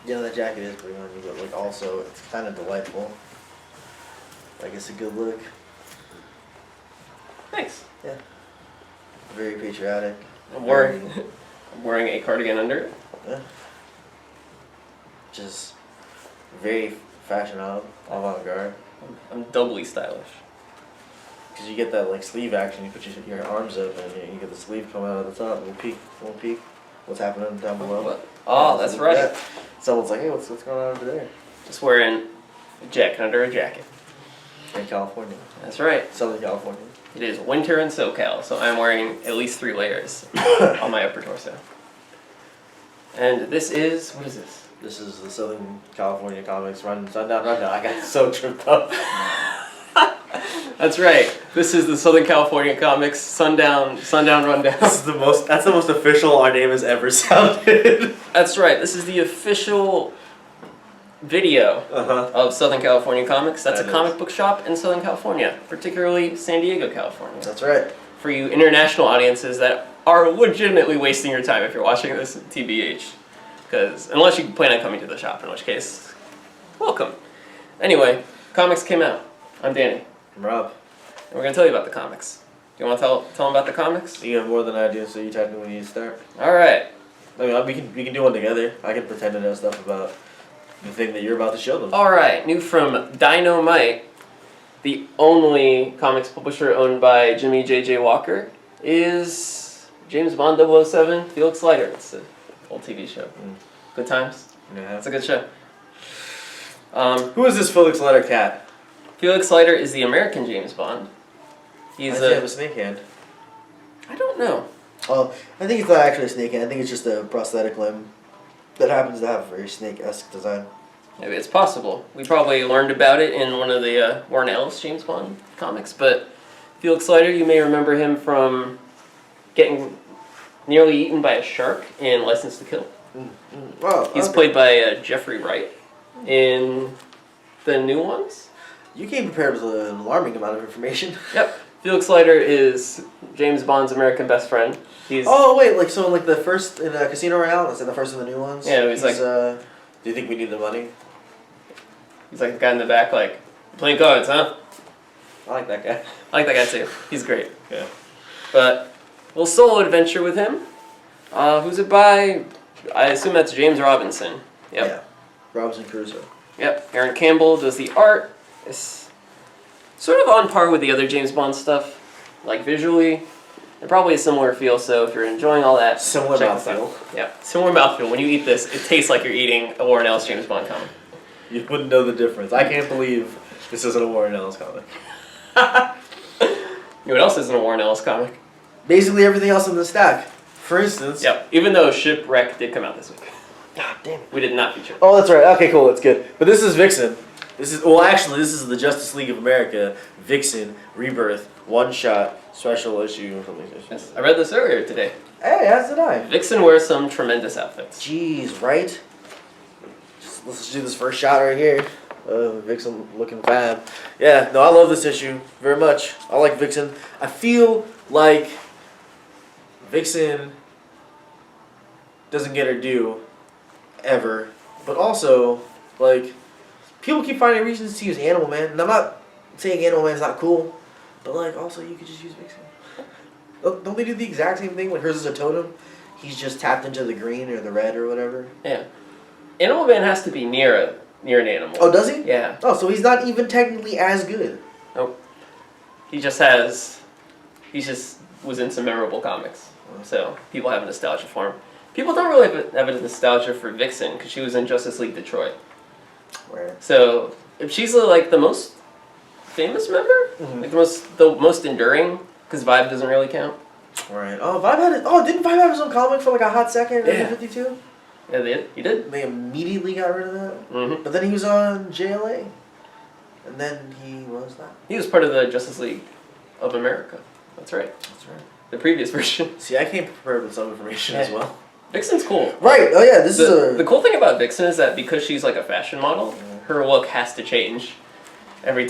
Yeah, that jacket is pretty on you, but like also it's kind of delightful. Like it's a good look. Thanks. Yeah. Very patriotic. I'm wearing a cardigan under it. Yeah. Just very fashion avant-garde. I'm doubly stylish. Because you get that like sleeve action, you put your arms up and you get the sleeve coming out of the top. Little peek. What's happening down below? What? Oh, Yeah, that's right. That. Someone's like, hey, what's going on over there? Just wearing a jacket under a jacket. In California. That's right. Southern California. It is winter in SoCal, so I'm wearing at least 3 layers on my upper torso. And this is, what is this? This is the Southern California Comics Run Sundown Rundown. I got so tripped up. That's right. This is the Southern California Comics Sundown Rundown. That's the most official our name has ever sounded. That's right. This is the official video of Southern California Comics. That's a comic book shop in Southern California, particularly San Diego, California. That's right. For you international audiences that are legitimately wasting your time if you're watching this TBH. Because unless you plan on coming to the shop, in which case, welcome. Anyway, comics came out. I'm Danny. I'm Rob. And we're going to tell you about the comics. Do you want to tell them about the comics? You have more than I do, so you technically need to start. Alright. I mean, we can do one together. I can pretend to know stuff about the thing that you're about to show them. Alright, new from Dynamite, the only comics publisher owned by Jimmy J.J. Walker, is James Bond 007, Felix Leiter. It's an old TV show. Good times. Yeah. It's a good show. Who is this Felix Leiter cat? Felix Leiter is the American James Bond. He's Does he have a snake hand? I don't know. Oh, I think it's not actually a snake hand. I think it's just a prosthetic limb that happens to have a very snake-esque design. Maybe it's possible. We probably learned about it in one of the Warren Ellis James Bond comics, but Felix Leiter, you may remember him from getting nearly eaten by a shark in License to Kill. Wow, He's played by Jeffrey Wright in the new ones. You came prepared with an alarming amount of information. Yep. Felix Leiter is James Bond's American best friend. He's like the first in Casino Royale? Is that the first of the new ones? Yeah, he's like... do you think we need the money? He's like the guy in the back, like, playing cards, huh? I like that guy. I like that guy too. He's great. Yeah. But, a little solo adventure with him. Who's it by? I assume that's James Robinson. Yep. Yeah. Robinson Crusoe. Yep. Aaron Campbell does the art. It's sort of on par with the other James Bond stuff, like visually. And probably a similar feel, so if you're enjoying all that... Similar mouthfeel. Yeah, similar mouthfeel. When you eat this, it tastes like you're eating a Warren Ellis James Bond comic. You wouldn't know the difference. I can't believe this isn't a Warren Ellis comic. You know what else isn't a Warren Ellis comic? Basically everything else in the stack. For instance... Yep, even though Shipwreck did come out this week. God damn it. We did not feature it. Oh, that's right. Okay, cool. That's good. But this is Vixen. This is the Justice League of America Vixen Rebirth one-shot special issue or something. Yes, I read this earlier today. Hey, as did I. Vixen wears some tremendous outfits. Jeez, right? Let's do this first shot right here. Vixen looking fab. Yeah, no, I love this issue very much. I like Vixen. I feel like Vixen doesn't get her due ever, but also like people keep finding reasons to use Animal Man, and I'm not saying Animal Man's not cool, but like also you could just use Vixen. Don't they do the exact same thing? Like hers is a totem, he's just tapped into the green or the red or whatever. Yeah, Animal Man has to be near an animal. Oh, does he? Yeah. Oh, so he's not even technically as good. Nope. He just was in some memorable comics, so people have a nostalgia for him. People don't really have a nostalgia for Vixen because she was in Justice League Detroit. Right. So if she's like the most famous member, like the most enduring, because Vibe doesn't really count. Right. Oh, Vibe had it. Oh, didn't Vibe have his own comic for like a hot second in 52? Yeah, he did. They immediately got rid of that. Mm-hmm. But then he was on JLA, and then he was not. He was part of the Justice League of America. That's right. That's right. The previous version. See, I came prepared with some information as well. Vixen's cool. Right. Oh yeah, this is the cool thing about Vixen is that because she's like a fashion model, her look has to change every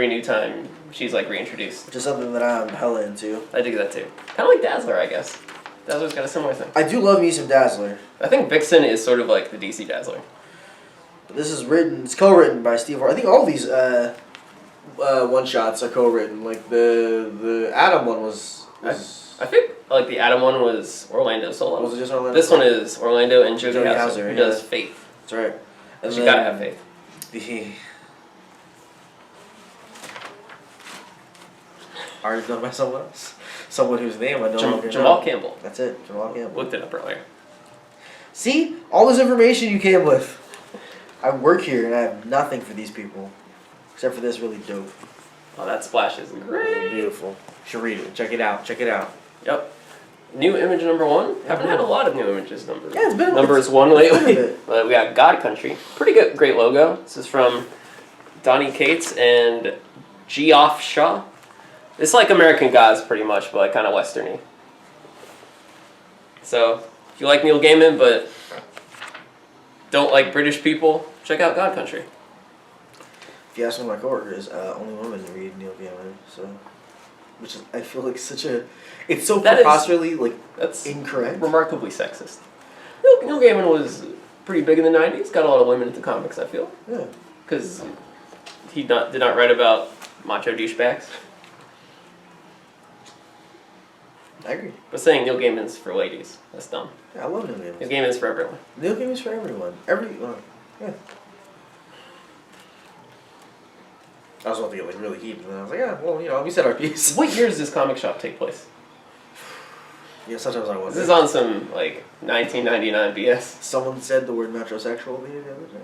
new time she's like reintroduced. which is something that I'm hella into. I dig that too. Kind of like Dazzler, I guess. Dazzler's got a similar thing. I do love me some Dazzler. I think Vixen is sort of like the DC Dazzler. But this is written. It's co-written by Steve. I think all these one shots are co-written. Like the Adam one was. I think like the Adam one was Orlando solo. Was it just Orlando? This one is Orlando and Jody Jody Hauser, Hauser, who yeah. does Faith. That's right. And You gotta have faith. The art done by someone else. Someone whose name I no longer know. Jamal Campbell. That's it. Jamal Campbell. Looked it up earlier. See? All this information you came with. I work here and I have nothing for these people. Except for this really dope. Oh, that splash is great. Beautiful. You should read it. Check it out. Check it out. Yep. New image number 1. Haven't had a lot of new images numbers. Yeah, it's been numbers 1 lately. bit. But we got God Country. Pretty good, great logo. This is from Donnie Cates and Geoff Shaw. It's like American Gods pretty much, but like kind of westerny. So if you like Neil Gaiman but don't like British people, check out God Country. If you ask one of my coworkers, only women read Neil Gaiman, so which is I feel like such a it's so preposterously that's incorrect. Remarkably sexist. Neil Gaiman was pretty big in the 90s, got a lot of women into comics, I feel. Yeah. Because he did not write about macho douchebags. I agree. But saying Neil Gaiman's for ladies, that's dumb. Yeah, I love Neil Gaiman. Neil Gaiman's for everyone. Neil Gaiman's for everyone. Yeah. I was about to get like really heated, and then I was like, yeah, well, you know, we said our piece. What year does this comic shop take place? Yeah, sometimes I wonder. This is on some like 1999 BS. Someone said the word metrosexual to me the other day.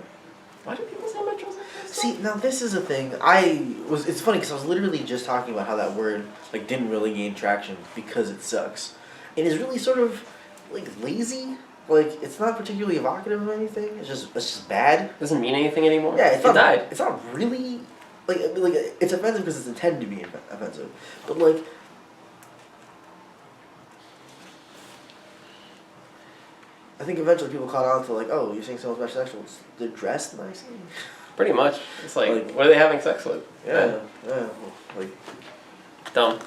Why do people say metrosexual? See, now this is a thing. It's funny because I was literally just talking about how that word like didn't really gain traction because it sucks. It is really sort of like lazy. Like it's not particularly evocative of anything. It's just bad. Doesn't mean anything anymore. Yeah, it died. It's not really like it's offensive because it's intended to be offensive, but like. I think eventually people caught on to like, oh, you're saying someone's metrosexual. They're dressed nicely. Pretty much. It's like what are they having sex with? Yeah. Like dumb.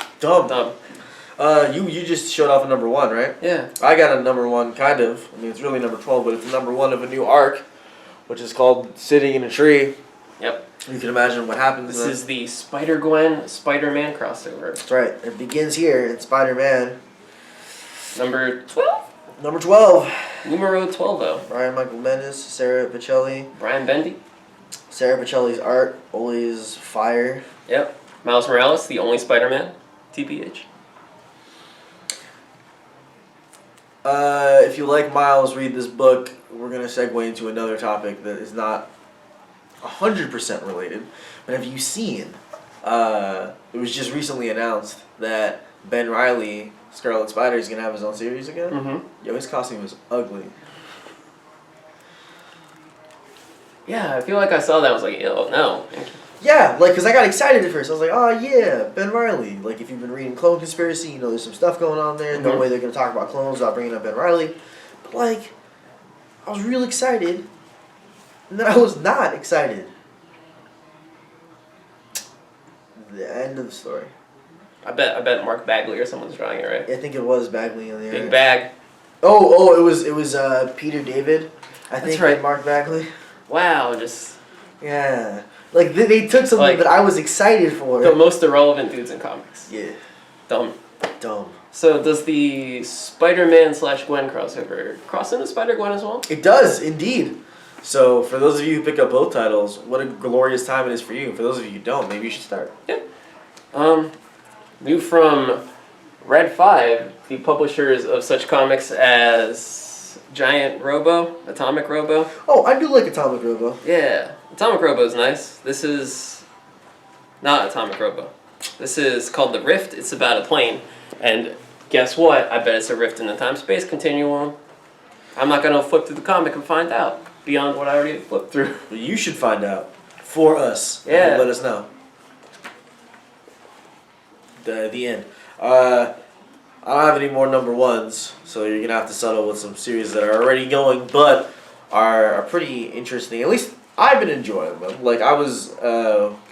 You just showed off a number 1, right? Yeah. I got a number 1, kind of. I mean, it's really number 12, but it's a number 1 of a new arc, which is called Sitting in a Tree. Yep. You can imagine what happens. This is the Spider-Gwen, Spider-Man crossover. That's right. It begins here in Spider-Man. Number 12? Number 12. Numero 12, though. Brian Michael Bendis, Sarah Pichelli. Brian Bendy. Sarah Pichelli's art, always fire. Yep. Miles Morales, the only Spider-Man. TBH. If you like Miles, read this book. We're going to segue into another topic that is not 100% related. But have you seen, it was just recently announced that Ben Reilly, Scarlet Spider, is going to have his own series again? Mm-hmm. Yo, his costume is ugly. Yeah, I feel like I saw that. I was like, oh, no. Yeah, like, because I got excited at first. I was like, oh, yeah, Ben Reilly. Like, if you've been reading Clone Conspiracy, you know there's some stuff going on there. No way they're going to talk about clones without bringing up Ben Reilly. But, like, I was real excited. And then I was not excited. The end of the story. I bet Mark Bagley or someone's drawing it, right? I think it was Bagley on the Big bag. Oh, it was Peter David. I think. That's right. Mark Bagley. Wow, just... Yeah. Like, they took something like, that I was excited for. The most irrelevant dudes in comics. Yeah. Dumb. So does the Spider-Man / Gwen crossover cross into Spider-Gwen as well? it does, indeed. So, for those of you who pick up both titles, what a glorious time it is for you. For those of you who don't, maybe you should start. Yeah. New from Red 5, the publishers of such comics as Giant Robo, Atomic Robo. Oh, I do like Atomic Robo. Yeah, Atomic Robo is nice. This is not Atomic Robo. This is called The Rift. It's about a plane. And guess what? I bet it's a rift in the time-space continuum. I'm not going to flip through the comic and find out beyond what I already flipped through. But you should find out for us. Yeah. And let us know. The end. I don't have any more number 1s, so you're going to have to settle with some series that are already going, but are pretty interesting. At least I've been enjoying them. Like, I was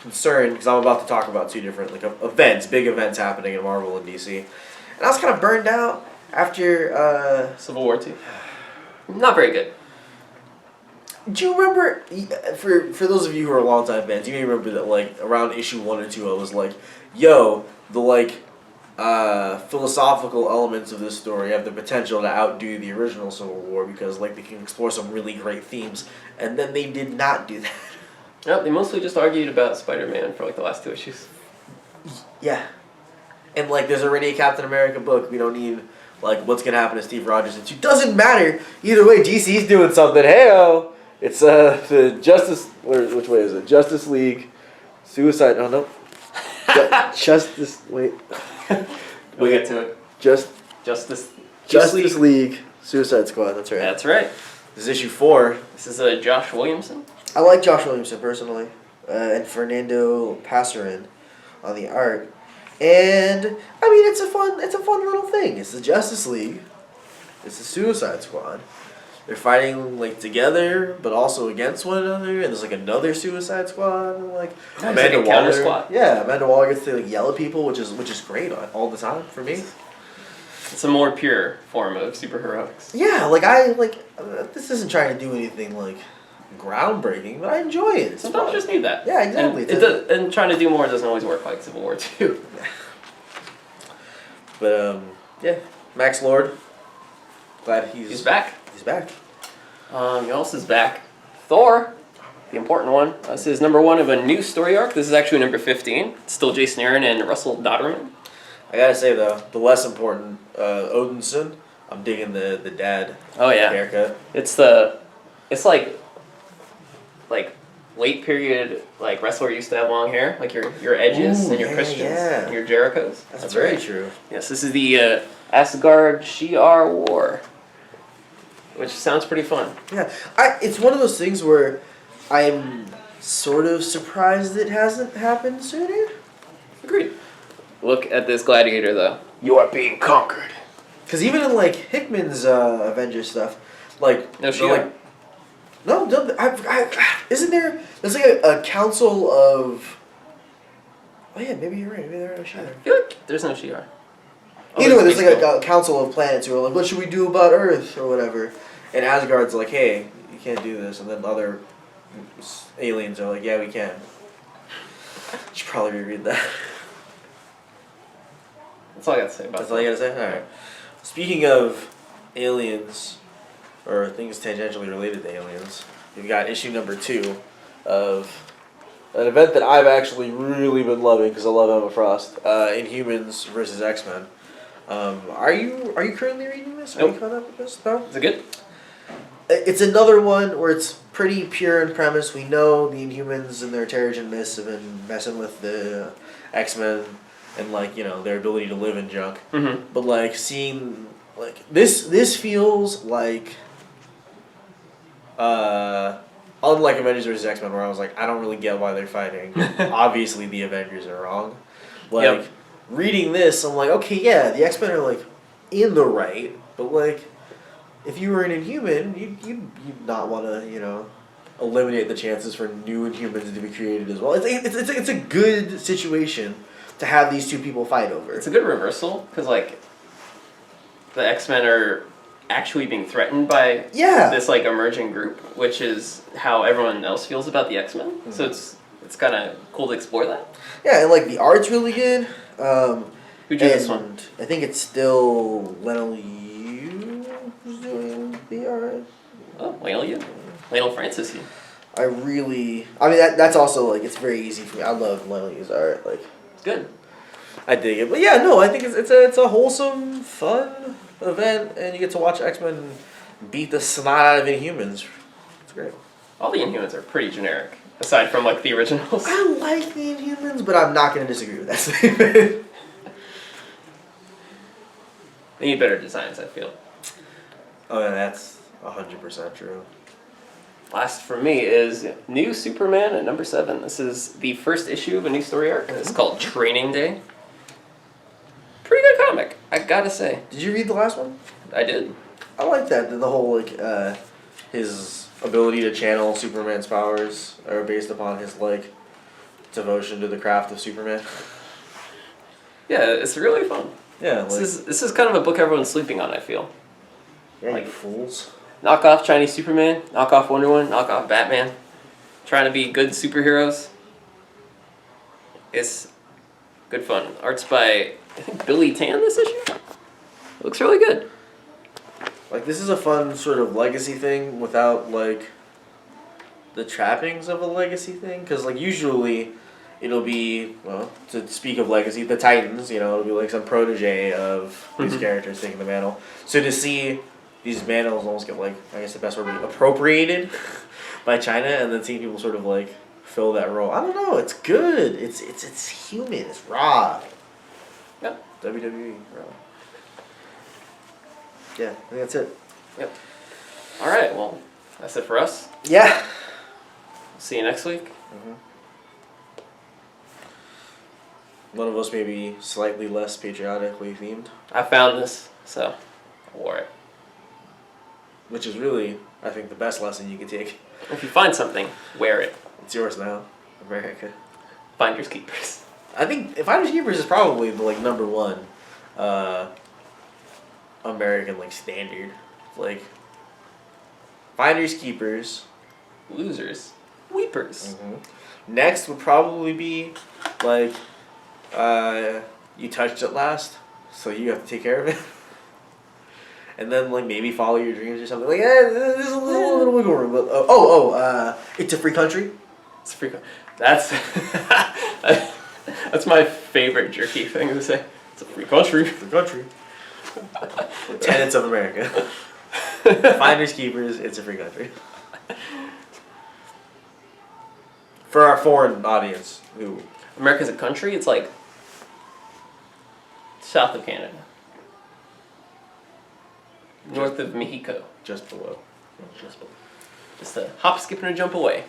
concerned, because I'm about to talk about 2 different events, big events happening in Marvel and DC. And I was kind of burned out after... Civil War 2. Not very good. Do you remember, for those of you who are longtime fans, you may remember that, like, around issue 1 or 2, I was like, yo, the, like, philosophical elements of this story have the potential to outdo the original Civil War because, like, they can explore some really great themes, and then they did not do that. No, they mostly just argued about Spider-Man for, like, the last 2 issues. Yeah. And, like, there's already a Captain America book. We don't need, like, what's going to happen to Steve Rogers. It doesn't matter. Either way, DC's doing something. Hey-oh! It's, the Justice... Which way is it? Justice League. Suicide... Oh, no. Justice... Wait. We'll get to it. Justice League. Suicide Squad. That's right. That's right. This is issue 4. This is Josh Williamson. I like Josh Williamson, personally. And Fernando Passarin on the art. And, I mean, it's a fun little thing. It's the Justice League. It's the Suicide Squad. They're fighting, like, together, but also against one another. And there's, like, another Suicide Squad. And, like, Amanda Waller. Counter squad. Yeah, Amanda Waller gets to, like, yell at people, which is great all the time for me. It's a more pure form of superheroics. Yeah, this isn't trying to do anything, like, groundbreaking, but I enjoy it. It's Sometimes fun. you just need that. Yeah, exactly. And trying to do more doesn't always work, like Civil War 2. But, yeah. Max Lord. Glad he's back. He's back. Who else is back? Thor, the important one. This is number 1 of a new story arc. This is actually number 15. It's still Jason Aaron and Russell Dodderman. I gotta say, though, the less important, Odinson, I'm digging the dad haircut. It's like late period, like, wrestler used to have long hair, like your Edges and your Christians and your Jerichos. That's very true. Yes, this is the Asgard Shi'ar War, which sounds pretty fun. Yeah, it's one of those things where I'm sort of surprised it hasn't happened sooner. Agreed. Look at this gladiator, though. You are being conquered. Because even in, like, Hickman's Avengers stuff, like... No, Shi'ar. No, isn't there... There's, like, a council of... Oh, yeah, maybe you're right. Maybe there are no Shi'ar. I feel like there's no Shi'ar. Either way, there's, like, a council of planets who are like, what should we do about Earth, or whatever. And Asgard's like, hey, you can't do this. And then other aliens are like, yeah, we can. You should probably reread that. That's all I got to say about that. That's all you got to say? Alright. Speaking of aliens... or things tangentially related to aliens, we've got issue number 2 of an event that I've actually really been loving because I love Emma Frost. Inhumans versus X-Men. Are you currently reading this? Nope. Are you caught up with this? No? Is it good? It's another one where it's pretty pure in premise. We know the Inhumans and their Terrigen Mists have been messing with the X-Men and, like, you know, their ability to live in junk. Mm-hmm. But, like, seeing, like, this feels like... unlike Avengers vs. X-Men, where I was like, I don't really get why they're fighting. Obviously, the Avengers are wrong. Like, reading this, I'm like, okay, yeah, the X-Men are, like, in the right, but, like, if you were an Inhuman, you'd not want to, you know, eliminate the chances for new Inhumans to be created as well. It's a good situation to have these two people fight over. It's a good reversal, because, like, the X-Men are actually being threatened by this, like, emerging group, which is how everyone else feels about the X-Men. Mm-hmm. So it's kind of cool to explore that. Yeah, and, like, the art's really good. Who drew this one? I think it's still Lionel Yu who's doing the art. Oh, Lionel Yu. Lionel Francis Yu. I mean, that's also, like, it's very easy for me. I love Lionel Yu's art. Like, it's good. I dig it. But yeah, no, I think it's a wholesome, fun event, and you get to watch X-Men beat the snot out of Inhumans. It's great. All the Inhumans are pretty generic, aside from, like, the originals. I like the Inhumans, but I'm not going to disagree with that statement. They need better designs, I feel. Oh, yeah, that's 100% true. Last for me is New Superman at number 7. This is the first issue of a new story arc. It's called Training Day. Pretty good comic, I gotta say. Did you read the last one? I did. I like that. The whole, like, his ability to channel Superman's powers are based upon his, like, devotion to the craft of Superman. Yeah, it's really fun. Yeah, this is kind of a book everyone's sleeping on, I feel. Yeah, like, you fools. knock off Chinese Superman, knock off Wonder Woman, knock off Batman. Trying to be good superheroes. It's good fun. Art's by, I think, Billy Tan this issue. It looks really good. Like, this is a fun sort of legacy thing without, like, the trappings of a legacy thing. Because, like, usually it'll be, well, to speak of legacy, the Titans, you know, it'll be like some protege of these characters taking the mantle. So to see these mantles almost get, like, I guess the best word would be appropriated by China, and then seeing people sort of, like, fill that role. I don't know, it's good. It's human, it's raw. Yeah. WWE, raw. Yeah, I think that's it. Yep. All right, well, that's it for us. Yeah. See you next week. One of us may be slightly less patriotically themed. I found this, so I wore it. Which is really, I think, the best lesson you can take. If you find something, wear it. It's yours now, America. Finders keepers. I think Finders Keepers is probably the, like, number one American, like, standard. Like, Finders Keepers. Losers. Weepers. Next would probably be, like, You Touched It Last, so you have to take care of it. And then, like, maybe Follow Your Dreams or something. Like, there's a little wiggle room. But, It's a Free Country. It's a free That's that's my favorite jerky thing to say. It's a free country. Free country. Tenets of America. Finders Keepers, it's a free country. For our foreign audience, who America's a country. It's like south of Canada, north of Mexico. just below. Just a hop, skip, and a jump away.